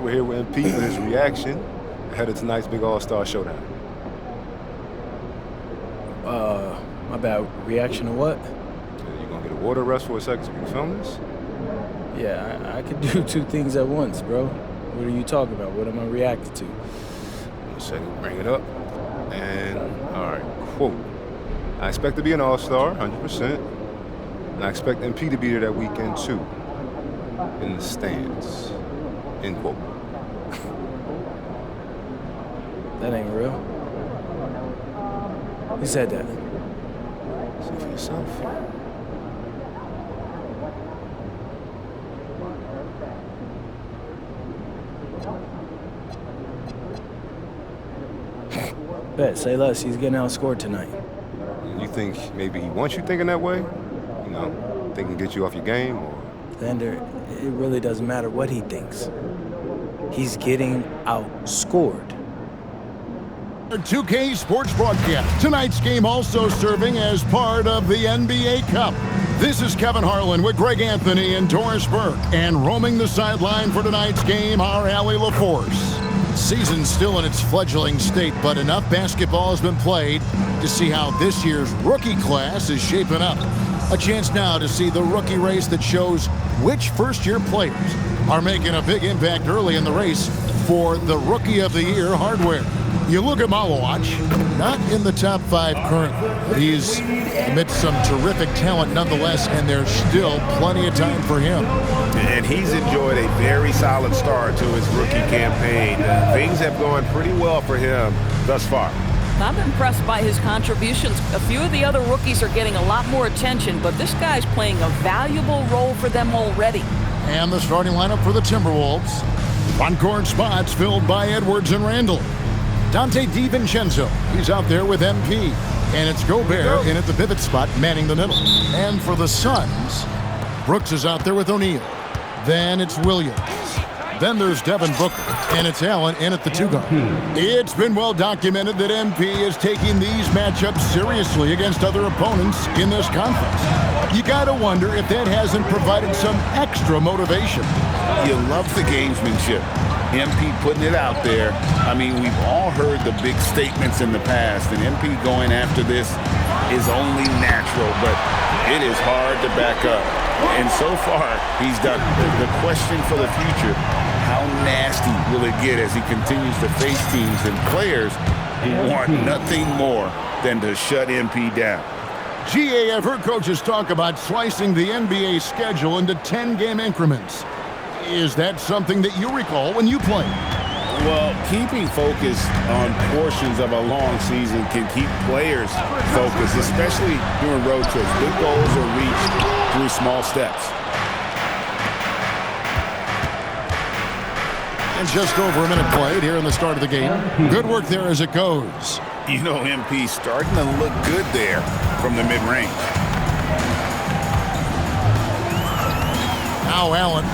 we're here with MP for his reaction ahead of tonight's big All-Star showdown. My bad. Reaction to what? You gonna get a water rest for a second so we can film this? Yeah, I could do two things at once, bro. What are you talking about? What am I reacting to? One second, bring it up. And, all right, quote. I expect to be an All-Star, 100%. And I expect MP to be there that weekend, too. In the stands. End quote. That ain't real. Who said that? See for yourself. Bet, say less. He's getting outscored tonight. And you think maybe he wants you thinking that way? You know, thinking get you off your game, or? Xander, it really doesn't matter what he thinks. He's getting outscored. 2K Sports Broadcast. Tonight's game also serving as part of the NBA Cup. This is Kevin Harlan with Greg Anthony and Doris Burke. And roaming the sideline for tonight's game, our Allie LaForce. Season's still in its fledgling state, but enough basketball has been played to see how this year's rookie class is shaping up. A chance now to see the rookie race that shows which first-year players are making a big impact early in the race for the Rookie of the Year hardware. You look at Malawach, not in the top 5 currently, but he's amidst some terrific talent nonetheless, and there's still plenty of time for him. And he's enjoyed a very solid start to his rookie campaign. Things have gone pretty well for him thus far. I'm impressed by his contributions. A few of the other rookies are getting a lot more attention, but this guy's playing a valuable role for them already. And the starting lineup for the Timberwolves. Front-court spots filled by Edwards and Randall. Dante DiVincenzo, he's out there with MP. And it's Gobert in at the pivot spot, manning the middle. And for the Suns, Brooks is out there with O'Neal. Then it's Williams. Then there's Devin Booker, and it's Allen in at the 2-guard. It's been well documented that MP is taking these matchups seriously against other opponents in this conference. You gotta wonder if that hasn't provided some extra motivation. You love the gamesmanship. MP putting it out there. I mean, we've all heard the big statements in the past, and MP going after this is only natural, but it is hard to back up. And so far, he's done. The question for the future, how nasty will it get as he continues to face teams and players who want nothing more than to shut MP down? GA, I've heard coaches talk about slicing the NBA schedule into 10-game increments. Is that something that you recall when you played? Well, keeping focus on portions of a long season can keep players focused, especially during road trips. Big goals are reached through small steps. And just over a minute played here in the start of the game. Good work there as it goes. You know, MP starting to look good there from the mid-range. Now Allen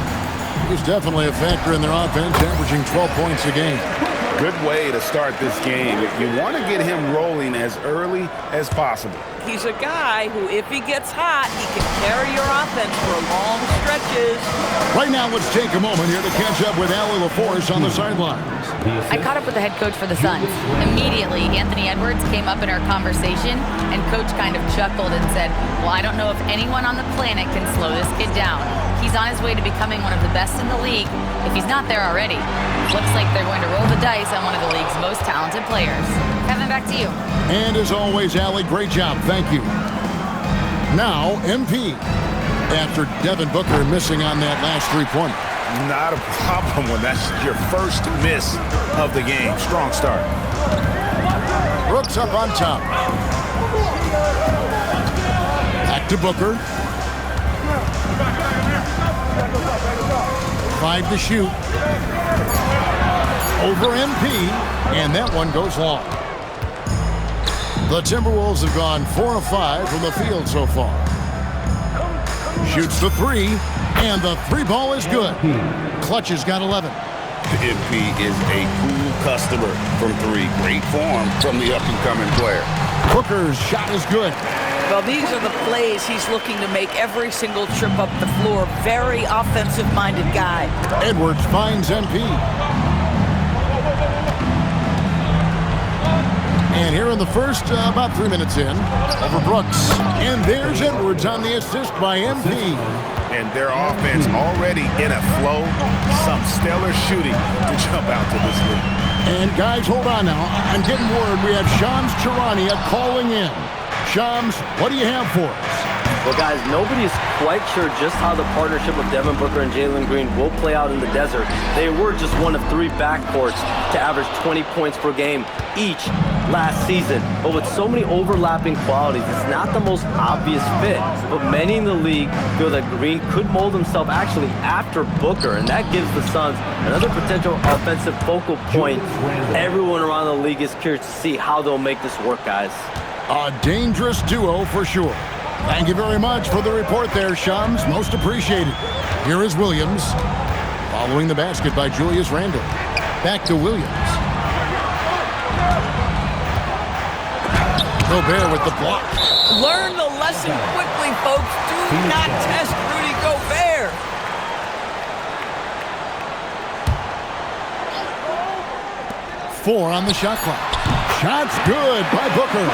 is definitely a factor in their offense, averaging 12 points a game. Good way to start this game. You want to get him rolling as early as possible. He's a guy who, if he gets hot, he can carry your offense for long stretches. Right now, let's take a moment here to catch up with Allie LaForce on the sidelines. I caught up with the head coach for the Suns. Immediately, Anthony Edwards came up in our conversation, and Coach kind of chuckled and said, well, I don't know if anyone on the planet can slow this kid down. He's on his way to becoming one of the best in the league, if he's not there already. Looks like they're going to roll the dice on one of the league's most talented players. Kevin, back to you. And as always, Allie, great job. Thank you. Now, MP. After Devin Booker missing on that last three-pointer. Not a problem when that's your first miss of the game. Strong start. Brooks up on top. Back to Booker. 5 to shoot. Over MP, and that one goes long. The Timberwolves have gone 4 of 5 from the field so far. Shoots the 3, and the 3 ball is good. Clutch has got 11. MP is a cool customer from 3. Great form from the up-and-coming player. Booker's shot is good. Well, these are the plays he's looking to make every single trip up the floor. Very offensive-minded guy. Edwards finds MP. And here in the first, about 3 minutes in, over Brooks. And there's Edwards on the assist by MP. And their offense already in a flow. Some stellar shooting to jump out to this lead. And guys, hold on now. I'm getting word we have Shams Charania calling in. Shams, what do you have for us? Well, guys, nobody's quite sure just how the partnership of Devin Booker and Jalen Green will play out in the desert. They were just one of 3 backcourts to average 20 points per game each last season. But with so many overlapping qualities, it's not the most obvious fit. But many in the league feel that Green could mold himself actually after Booker, and that gives the Suns another potential offensive focal point. Everyone around the league is curious to see how they'll make this work, guys. A dangerous duo for sure. Thank you very much for the report there, Shams. Most appreciated. Here is Williams. Following the basket by Julius Randle. Back to Williams. Gobert with the block. Learn the lesson quickly, folks. Do not test Rudy Gobert. Four on the shot clock. Shot's good by Booker.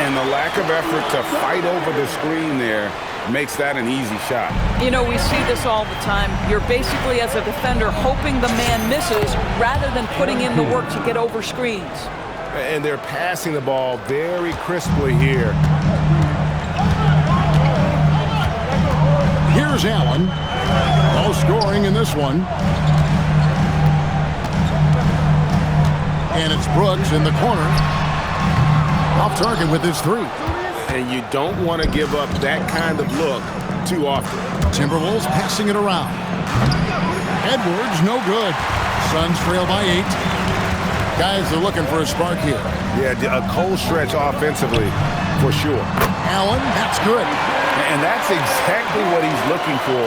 And the lack of effort to fight over the screen there makes that an easy shot. You know, we see this all the time. You're basically, as a defender, hoping the man misses rather than putting in the work to get over screens. And they're passing the ball very crisply here. Here's Allen. Low scoring in this one. And it's Brooks in the corner. Off target with his 3. And you don't want to give up that kind of look too often. Timberwolves passing it around. Edwards, no good. Suns trail by 8. Guys are looking for a spark here. Yeah, a cold stretch offensively, for sure. Allen, that's good. And that's exactly what he's looking for,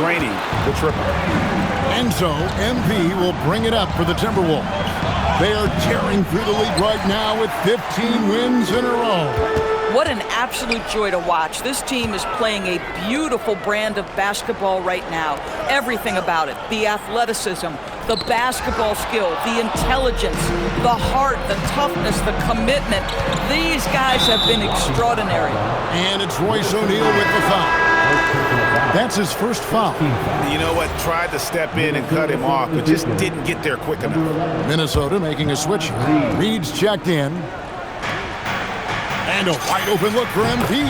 draining the triple. And so, MP will bring it up for the Timberwolves. They are tearing through the league right now with 15 wins in a row. What an absolute joy to watch. This team is playing a beautiful brand of basketball right now. Everything about it, the athleticism, the basketball skill, the intelligence, the heart, the toughness, the commitment. These guys have been extraordinary. And it's Royce O'Neal with the foul. That's his first foul. You know what? Tried to step in and cut him off, but just didn't get there quick enough. Minnesota making a switch. Reed's checked in. And a wide open look for MP.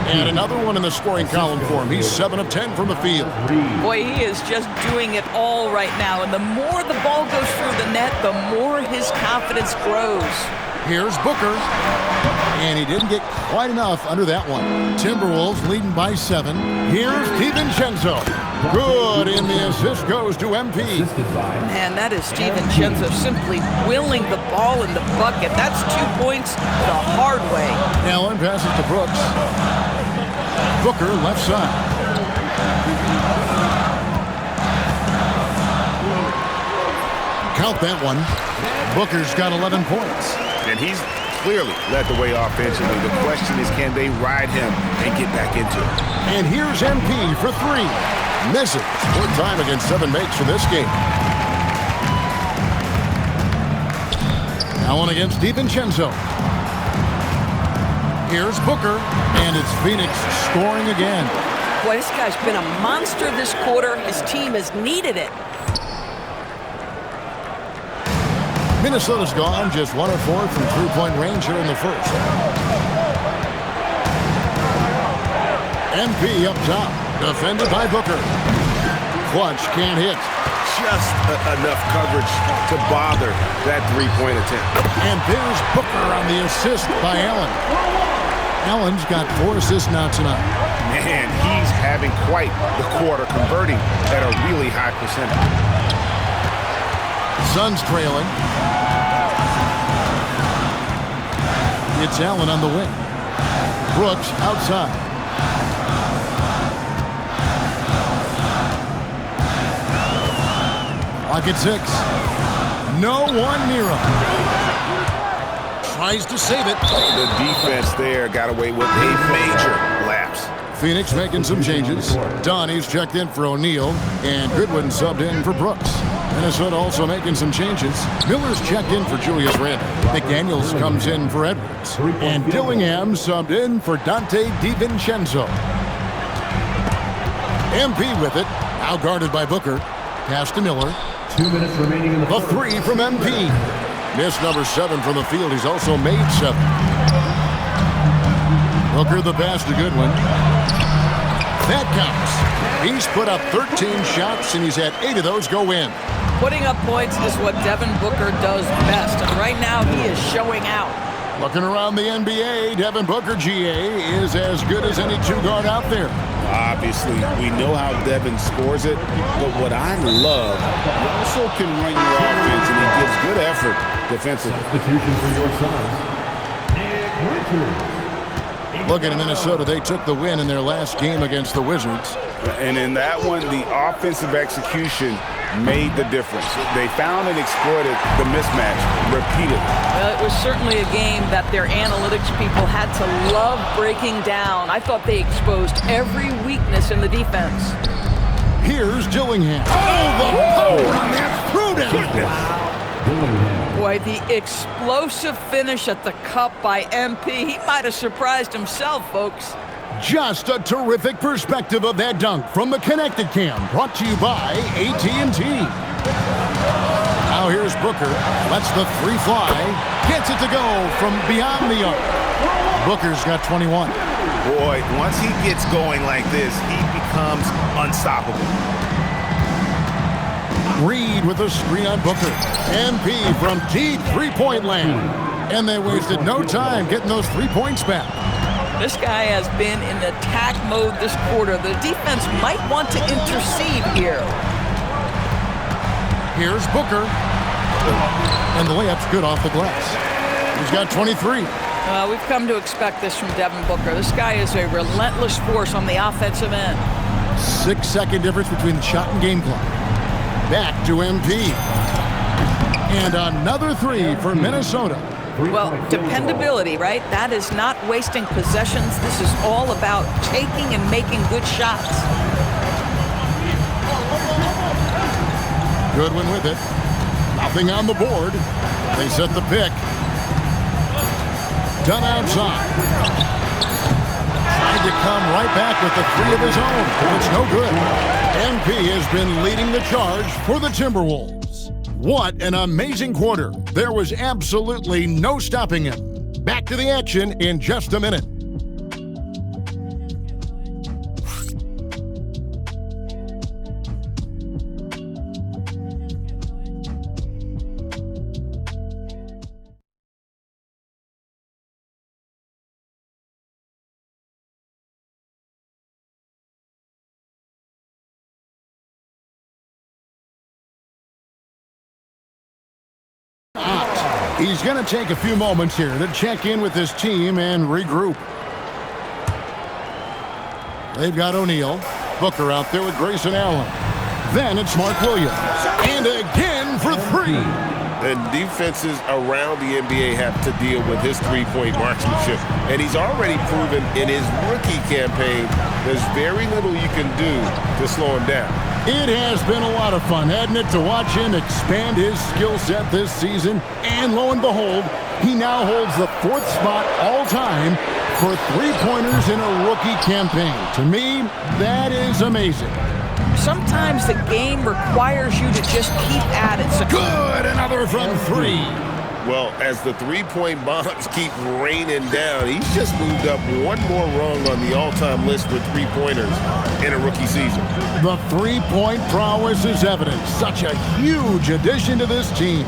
And another one in the scoring column for him. He's 7 of 10 from the field. Boy, he is just doing it all right now. And the more the ball goes through the net, the more his confidence grows. Here's Booker. And he didn't get quite enough under that one. Timberwolves leading by 7. Here's DiVincenzo. Good, and the assist goes to MP. Man, that is DiVincenzo simply willing the ball in the bucket. That's 2 points the hard way. Allen passes to Brooks. Booker left side. Count that one. Booker's got 11 points. And he's clearly led the way offensively. The question is, can they ride him and get back into it? And here's MP for 3. Misses. One time against 7 makes for this game. Allen against DiVincenzo. Here's Booker, and it's Phoenix scoring again. Boy, this guy's been a monster this quarter. His team has needed it. Minnesota's gone just 1 of 4 from three-point range here in the first. MP up top, defended by Booker. Clutch can't hit. Just enough coverage to bother that three-point attempt. And there's Booker on the assist by Allen. Allen's got 4 assists now tonight. Man, he's having quite the quarter, converting at a really high percentage. Suns trailing. It's Allen on the wing. Brooks outside. Clock at 6. No one near him. tries to save it. The defense there got away with a major lapse. Phoenix making some changes. Donnie's checked in for O'Neal, and Goodwin subbed in for Brooks. Minnesota also making some changes. Miller's checked in for Julius Randle. McDaniels comes in for Edwards. And Dillingham subbed in for Dante DiVincenzo. MP with it, now guarded by Booker. Pass to Miller. 2 minutes remaining in the The three from MP. Missed number 7 from the field. He's also made 7. Booker the pass to Goodwin. That counts. He's put up 13 shots, and he's had 8 of those go in. Putting up points is what Devin Booker does best, and right now he is showing out. Looking around the NBA, Devin Booker, GA, is as good as any two-guard out there. Obviously, we know how Devin scores it, but what I love, he also can run your offense, and he gives good effort defensively. substitution for your sons. Nick Richards. Look at Minnesota. They took the win in their last game against the Wizards. And in that one, the offensive execution made the difference. They found and exploited the mismatch repeatedly. Well, it was certainly a game that their analytics people had to love breaking down. I thought they exposed every weakness in the defense. Here's Dillingham. Oh, the power on that throwdown. Boy, the explosive finish at the cup by MP. He might have surprised himself, folks. Just a terrific perspective of that dunk from the Connected Cam, brought to you by AT&T. Now here's Booker, lets the 3 fly, gets it to go from beyond the arc. Booker's got 21. Boy, once he gets going like this, he becomes unstoppable. Reed with a screen on Booker. MP from deep three-point land. And they wasted no time getting those 3 points back. This guy has been in attack mode this quarter. The defense might want to intercede here. Here's Booker. And the layup's good off the glass. He's got 23. We've come to expect this from Devin Booker. This guy is a relentless force on the offensive end. 6-second difference between the shot and game clock. Back to MP. And another 3 for Minnesota. Well, dependability, right? That is not wasting possessions. This is all about taking and making good shots. Goodwin with it. Nothing on the board. They set the pick. Done outside. Tried to come right back with the 3 of his own. It's no good. MP has been leading the charge for the Timberwolves. What an amazing quarter. There was absolutely no stopping him. Back to the action in just a minute. He's going to take a few moments here to check in with his team and regroup. They've got O'Neal. Booker out there with Grayson Allen. Then it's Mark Williams. And again for 3. And defenses around the NBA have to deal with his three-point marksmanship. And he's already proven in his rookie campaign there's very little you can do to slow him down. It has been a lot of fun, hasn't it, to watch him expand his skill set this season. And lo and behold, he now holds the 4th spot all time for 3-pointers in a rookie campaign. To me, that is amazing. Sometimes the game requires you to just keep at it. So Good, another from 3. Well, as the three-point bombs keep raining down, he's just moved up one more rung on the all-time list for three-pointers in a rookie season. The 3-point prowess is evident. Such a huge addition to this team.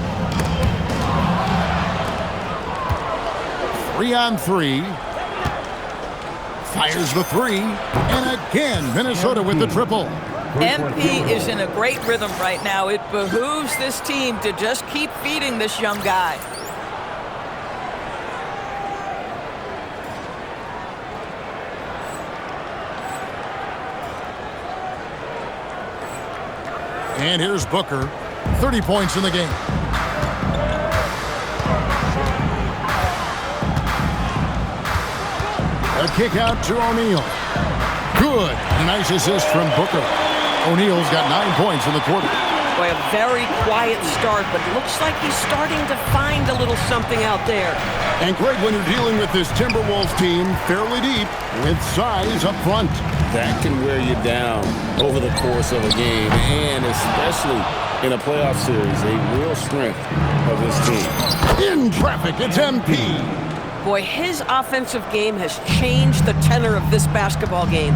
3-on-3. Fires the 3. And again, Minnesota with the triple. MP is in a great rhythm right now. It behooves this team to just keep feeding this young guy. And here's Booker. 30 points in the game. A kick out to O'Neal. Good. A nice assist from Booker. O'Neal's got 9 points in the quarter. Boy, a very quiet start, but looks like he's starting to find a little something out there. And Greg, when you're dealing with this Timberwolves team fairly deep with size up front. That can wear you down over the course of a game, and especially in a playoff series, a real strength of this team. In traffic, it's MP. Boy, his offensive game has changed the tenor of this basketball game.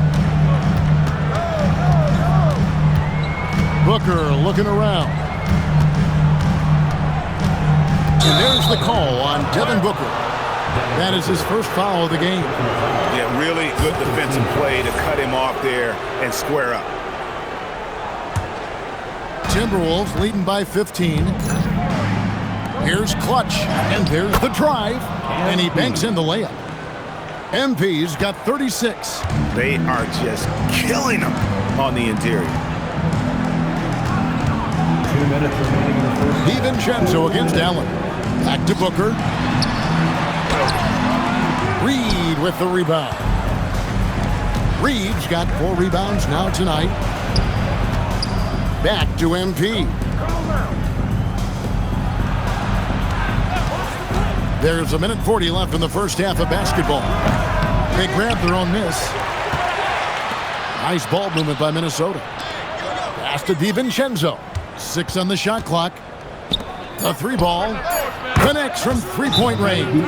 Booker looking around. And there's the call on Devin Booker. That is his first foul of the game. Yeah, really good defensive play to cut him off there and square up. Timberwolves leading by 15. Here's Clutch, and there's the drive, and he banks in the layup. MP's got 36. They are just killing them on the interior. 2 minutes remaining in the first. DiVincenzo against Allen. Back to Booker. Reed with the rebound. Reed's got 4 rebounds now tonight. Back to MP. There's 1:40 left in the first half of basketball. They grab their own miss. Nice ball movement by Minnesota. Pass to DiVincenzo. 6 on the shot clock. The 3 ball connects from 3-point range.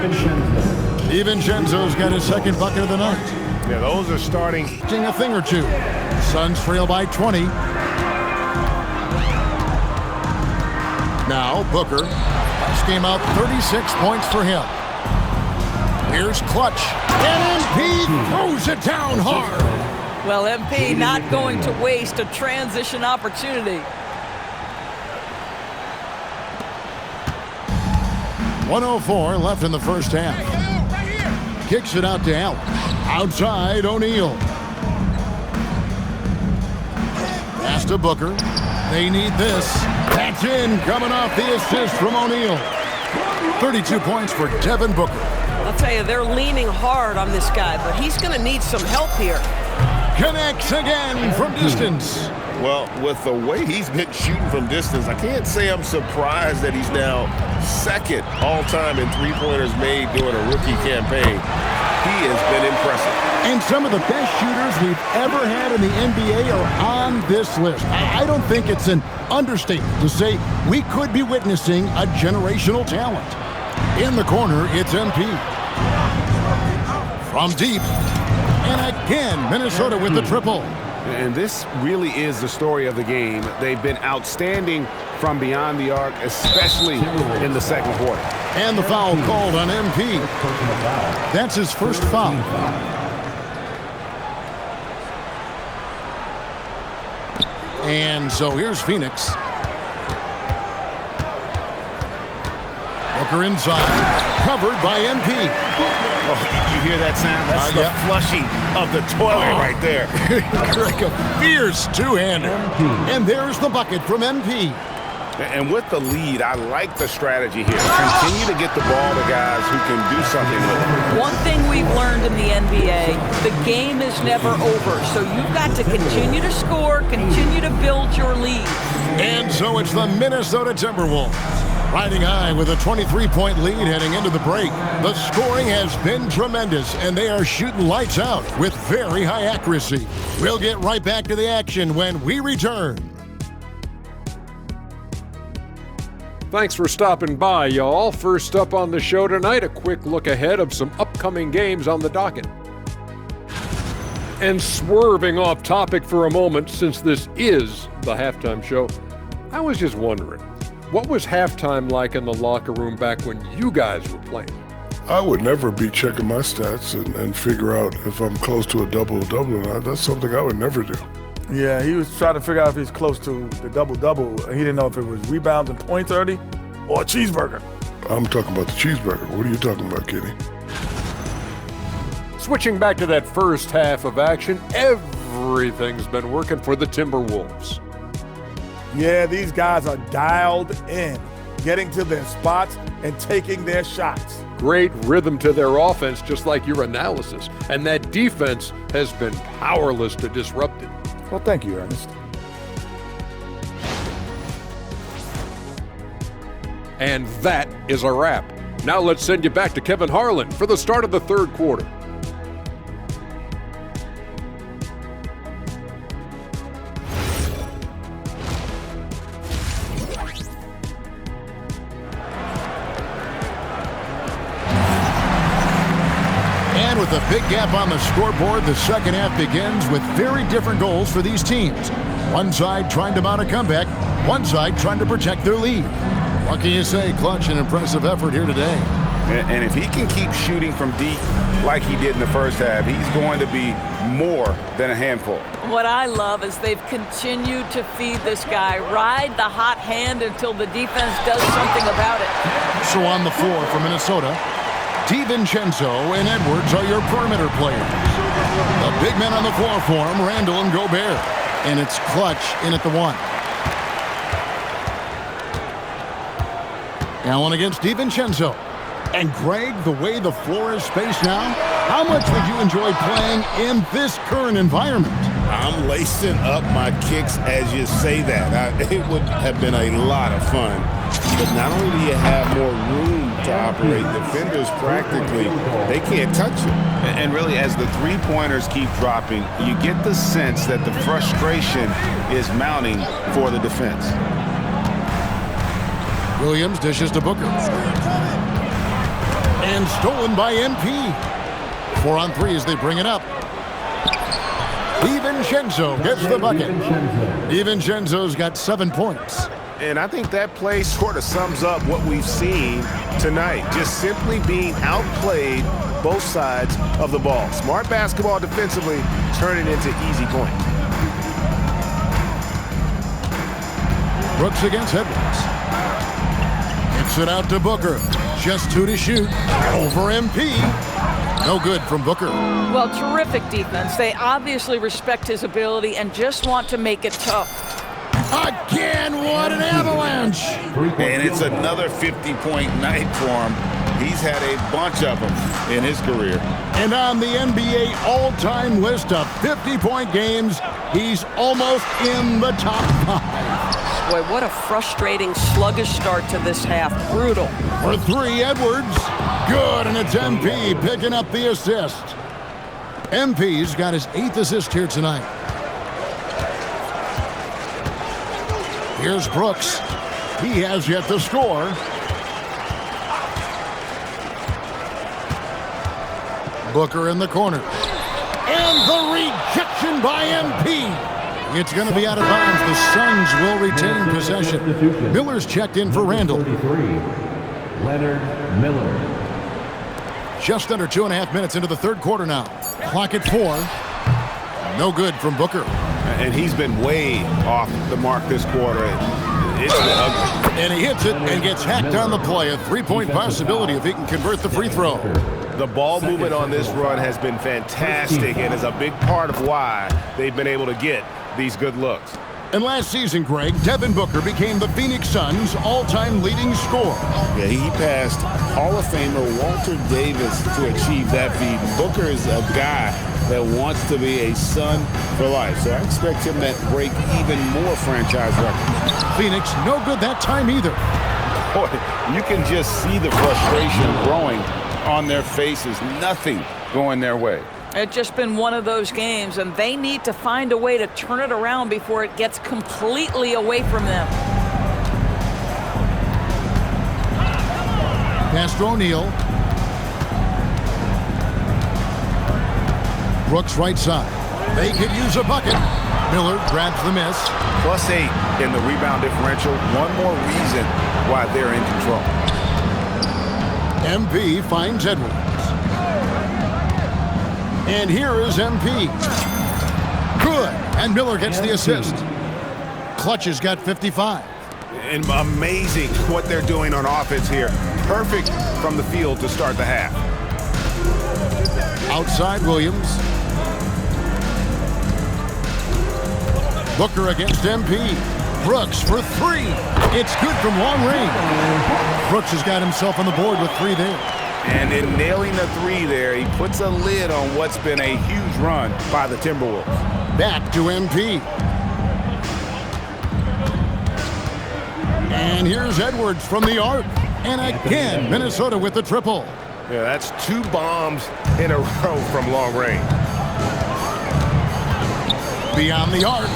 DiVincenzo's got his second bucket of the night. Yeah, those are starting. A thing or two. Suns trail by 20. Now Booker. Last game out, 36 points for him. Here's Clutch. And MP throws it down hard. Well, MP not going to waste a transition opportunity. 1:04 left in the first half. Kicks it out to Allen. Outside, O'Neal. Pass to Booker. They need this. That's in, coming off the assist from O'Neal. 32 points for Devin Booker. I'll tell you, they're leaning hard on this guy, but he's going to need some help here. Connects again from distance. Well, with the way he's been shooting from distance, I can't say I'm surprised that he's now second all-time in three-pointers made during a rookie campaign. He has been impressive. And some of the best shooters we've ever had in the NBA are on this list. I don't think it's an understatement to say we could be witnessing a generational talent. In the corner, it's MP. From deep. And again, Minnesota with the triple. And this really is the story of the game. They've been outstanding from beyond the arc, especially in the second quarter. And the foul called on MP. That's his first foul. And so here's Phoenix. Booker inside. Covered by MP. Oh, you hear that sound? That's the flushing of the toilet right there. Like a fierce two-hander. And there's the bucket from MP. And with the lead, I like the strategy here. Continue to get the ball to guys who can do something with it. One thing we've learned in the NBA, the game is never over. So you've got to continue to score, continue to build your lead. And so it's the Minnesota Timberwolves riding high with a 23-point lead heading into the break. The scoring has been tremendous, and they are shooting lights out with very high accuracy. We'll get right back to the action when we return. Thanks for stopping by, y'all. First up on the show tonight, a quick look ahead of some upcoming games on the docket. And swerving off topic for a moment, since this is the halftime show, I was just wondering, what was halftime like in the locker room back when you guys were playing? I would never be checking my stats and figure out if I'm close to a double-double or not. That's something I would never do. Yeah, he was trying to figure out if he's close to the double-double. He didn't know if it was rebounds and points early or a cheeseburger. I'm talking about the cheeseburger. What are you talking about, Kenny? Switching back to that first half of action, everything's been working for the Timberwolves. Yeah, these guys are dialed in, getting to their spots and taking their shots. great rhythm to their offense, just like your analysis. And that defense has been powerless to disrupt it. Well, thank you, Ernest. And that is a wrap. Now let's send you back to Kevin Harlan for the start of the third quarter. And with a big gap on the scoreboard, the second half begins with very different goals for these teams. One side trying to mount a comeback, one side trying to protect their lead. What can you say? Clutch and impressive effort here today. And if he can keep shooting from deep like he did in the first half, he's going to be more than a handful. What I love is they've continued to feed this guy, ride the hot hand until the defense does something about it. So on the floor for Minnesota, DiVincenzo and Edwards are your perimeter players. The big men on the floor for him, Randall and Gobert. And it's Clutch in at the one. Allen against DiVincenzo. And Greg, the way the floor is spaced now, how much would you enjoy playing in this current environment? I'm lacing up my kicks as you say that. It would have been a lot of fun. But not only do you have more room to operate, defenders practically, they can't touch you. And really, as the three-pointers keep dropping, you get the sense that the frustration is mounting for the defense. Williams dishes to Booker. And stolen by MP. 4 on 3 as they bring it up. DiVincenzo gets the bucket. DiVincenzo's got 7 points. And I think that play sort of sums up what we've seen tonight. Just simply being outplayed both sides of the ball. Smart basketball defensively, turning into easy points. Brooks against Edwards. Gets it out to Booker. Just 2 to shoot. Over MP. No good from Booker. Well, terrific defense. They obviously respect his ability and just want to make it tough. Again, what an avalanche! And it's another 50-point night for him. He's had a bunch of them in his career. And on the NBA all-time list of 50-point games, he's almost in the top 5. Boy, what a frustrating, sluggish start to this half. Brutal. For 3, Edwards. Good, and it's MP picking up the assist. MP's got his 8th assist here tonight. Here's Brooks. He has yet to score. Booker in the corner. And the rejection by MP. It's going to be out of bounds. The Suns will retain possession. Miller's checked in for Randall. Leonard Miller. Just under 2.5 minutes into the third quarter now. Clock at 4. No good from Booker. And he's been way off the mark this quarter. It's been ugly. And he hits it and gets hacked on the play. A 3-point possibility if he can convert the free throw. The ball movement on this run has been fantastic and is a big part of why they've been able to get these good looks. And last season, Greg, Devin Booker became the Phoenix Suns' all-time leading scorer. Yeah, he passed Hall of Famer Walter Davis to achieve that feat. Booker is a guy that wants to be a Sun for life, so I expect him to break even more franchise records. Phoenix, no good that time either. Boy, you can just see the frustration growing on their faces. Nothing going their way. It's just been one of those games, and they need to find a way to turn it around before it gets completely away from them. Pass to O'Neal. Brooks right side. They could use a bucket. Miller grabs the miss. +8 in the rebound differential. One more reason why they're in control. MP finds Edwards. And here is MP. Good. And Miller gets the assist. Clutch has got 55. And amazing what they're doing on offense here. Perfect from the field to start the half. Outside Williams. Booker against MP. Brooks for 3. It's good from long range. Brooks has got himself on the board with 3 there. And in nailing the three there, he puts a lid on what's been a huge run by the Timberwolves. Back to MP. And here's Edwards from the arc. And again, Minnesota with the triple. Yeah, that's 2 bombs in a row from long range. Beyond the arc.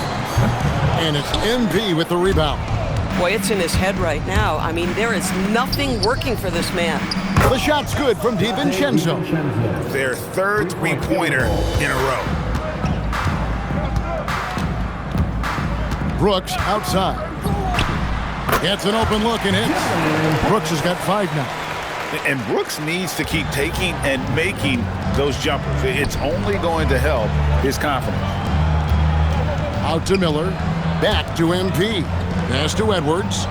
And it's MP with the rebound. Boy, it's in his head right now. I mean, there is nothing working for this man. The shot's good from DiVincenzo. Their 3rd three-pointer in a row. Brooks outside. Gets an open look and hits. Brooks has got 5 now. And Brooks needs to keep taking and making those jumpers. It's only going to help his confidence. Out to Miller. Back to MP. Pass to Edwards.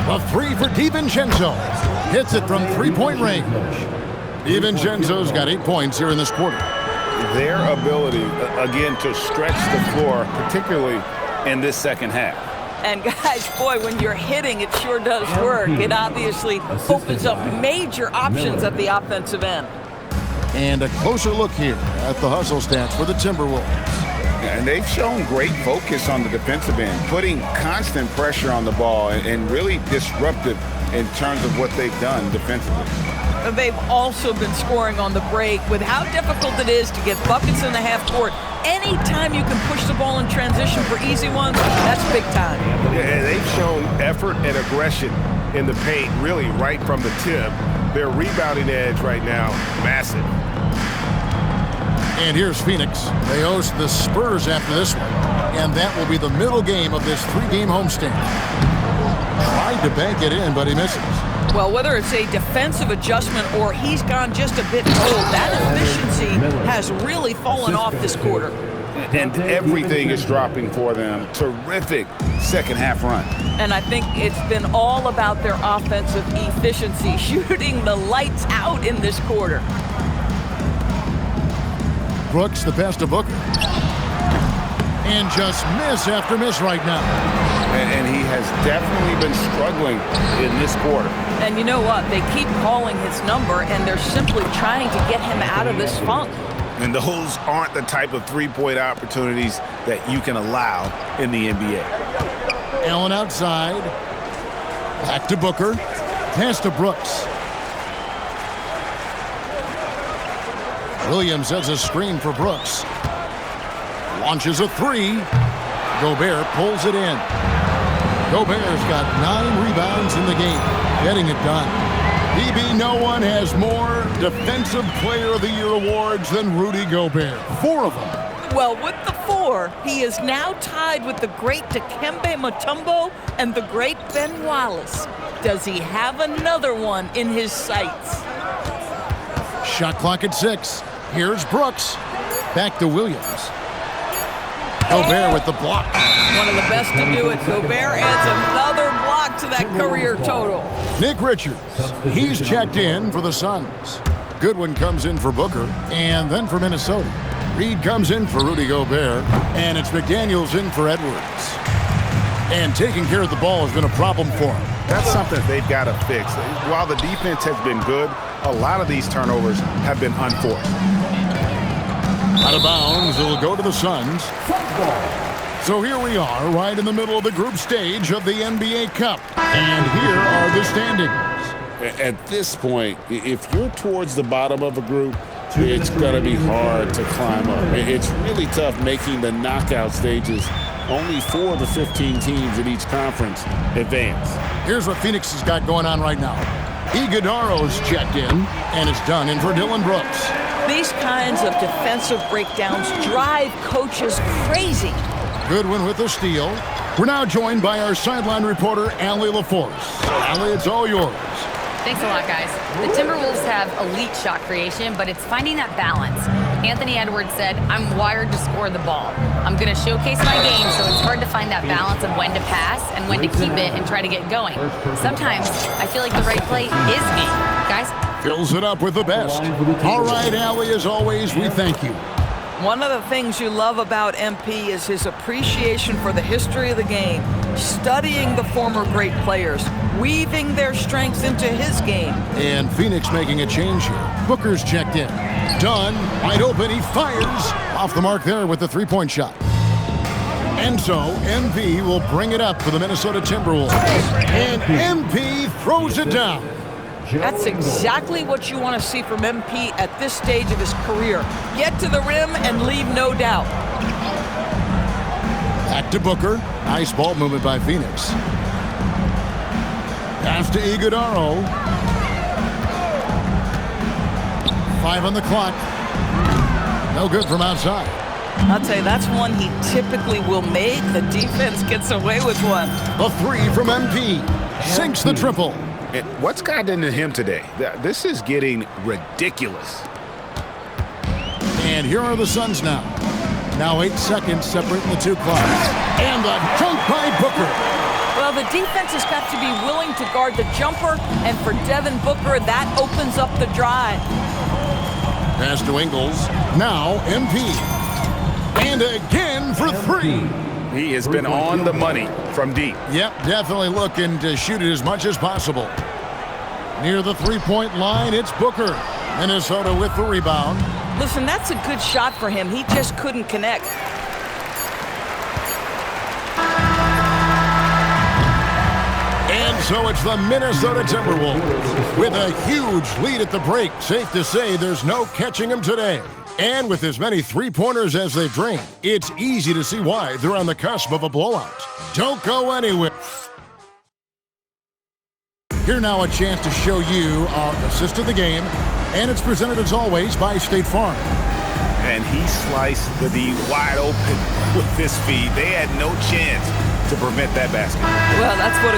A 3 for DiVincenzo. Hits it from 3-point range. DiVincenzo's got 8 points here in this quarter. Their ability, again, to stretch the floor, particularly in this second half. And guys, boy, when you're hitting, it sure does work. It obviously opens up major options at the offensive end. And a closer look here at the hustle stats for the Timberwolves. And they've shown great focus on the defensive end, putting constant pressure on the ball and really disruptive in terms of what they've done defensively. They've also been scoring on the break. With how difficult it is to get buckets in the half court, anytime you can push the ball in transition for easy ones, that's big time. Yeah, they've shown effort and aggression in the paint, really right from the tip. Their rebounding edge right now, massive. And here's Phoenix. They host the Spurs after this one. And that will be the middle game of this 3-game homestand. Tried to bank it in, but he misses. Well, whether it's a defensive adjustment or he's gone just a bit cold, that efficiency has really fallen off this quarter. And everything is dropping for them. Terrific second half run. And I think it's been all about their offensive efficiency, shooting the lights out in this quarter. Brooks, the pass to Booker. And just miss after miss right now. And he has definitely been struggling in this quarter. And you know what? They keep calling his number, and they're simply trying to get him out of this funk. And those aren't the type of three-point opportunities that you can allow in the NBA. Allen outside. Back to Booker. Pass to Brooks. Williams has a screen for Brooks. Launches a 3. Gobert pulls it in. Gobert's got 9 rebounds in the game, getting it done. DB, no one has more Defensive Player of the Year awards than Rudy Gobert. 4 of them. Well, with the 4, he is now tied with the great Dikembe Mutombo and the great Ben Wallace. Does he have another one in his sights? Shot clock at 6. Here's Brooks. Back to Williams. Gobert with the block. One of the best to do it. Gobert adds another block to that career total. Nick Richards, he's checked in for the Suns. Goodwin comes in for Booker, and then for Minnesota. Reed comes in for Rudy Gobert, and it's McDaniels in for Edwards. And taking care of the ball has been a problem for him. That's something they've got to fix. While the defense has been good, a lot of these turnovers have been unforced. Out of bounds, it'll go to the Suns. So here we are, right in the middle of the group stage of the NBA Cup. And here are the standings. At this point, if you're towards the bottom of a group, it's going to be hard to climb up. It's really tough making the knockout stages. Only 4 of the 15 teams in each conference advance. Here's what Phoenix has got going on right now. Iguodaro's checked in, and it's done in for Dylan Brooks. These kinds of defensive breakdowns drive coaches crazy. Goodwin with the steal. We're now joined by our sideline reporter, Allie LaForce. Allie, it's all yours. Thanks a lot, guys. The Timberwolves have elite shot creation, but it's finding that balance. Anthony Edwards said, I'm wired to score the ball. I'm going to showcase my game, so it's hard to find that balance of when to pass and when to keep it and try to get going. Sometimes I feel like the right play is me. Guys? Fills it up with the best. All right, Allie, as always, we thank you. One of the things you love about MP is his appreciation for the history of the game, studying the former great players, weaving their strengths into his game. And Phoenix making a change here. Booker's checked in. Dunn, wide open, he fires. Off the mark there with the three-point shot. And so MP will bring it up for the Minnesota Timberwolves. And MP throws it down. That's exactly what you want to see from MP at this stage of his career. Get to the rim and leave no doubt. Back to Booker. Nice ball movement by Phoenix. Pass to Iguodaro. 5 on the clock. No good from outside. I'll tell you, that's one he typically will make. The defense gets away with one. The three from MP. Sinks the triple. What's gotten into him today? This is getting ridiculous. And here are the Suns now. Now 8 seconds separating the two clocks. And the dunk by Booker. Well, the defense has got to be willing to guard the jumper, and for Devin Booker, that opens up the drive. Pass to Ingles. Now MP. And again for 3. He has been on the money from deep. Yep, definitely looking to shoot it as much as possible. Near the three-point line, it's Booker. Minnesota with the rebound. Listen, that's a good shot for him. He just couldn't connect. And so it's the Minnesota Timberwolves with a huge lead at the break. Safe to say there's no catching them today. And with as many three-pointers as they've drained, it's easy to see why they're on the cusp of a blowout. Don't go anywhere. Here now a chance to show you our assist of the game, and it's presented as always by State Farm. And he sliced the D wide open with his feet. They had no chance to prevent that basket. Well, that's what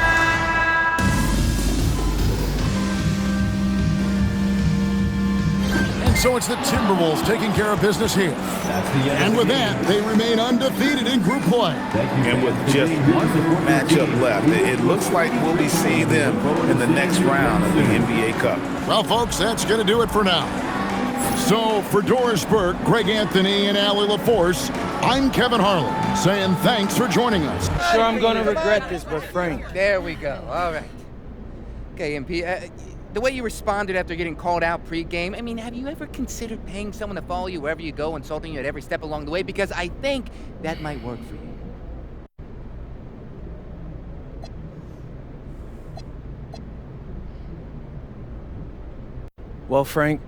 So it's the Timberwolves taking care of business here. And with that, they remain undefeated in group play. And with just one matchup left, it looks like we'll be seeing them in the next round of the NBA Cup. Well, folks, that's going to do it for now. So for Doris Burke, Greg Anthony, and Allie LaForce, I'm Kevin Harlan saying thanks for joining us. Sure, I'm going to regret this, but Frank. There we go. All right. Okay, MP. The way you responded after getting called out pre-game, I mean, have you ever considered paying someone to follow you wherever you go, insulting you at every step along the way? Because I think that might work for you. Well, Frank,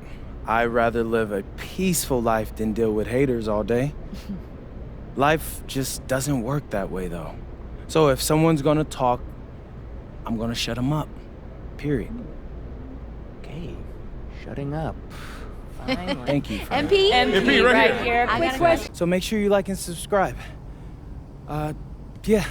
I'd rather live a peaceful life than deal with haters all day. Life just doesn't work that way, though. So if someone's gonna talk, I'm gonna shut them up. Period. Okay, shutting up. Finally. Thank you, Frank. MP right here. So make sure you like and subscribe. Yeah,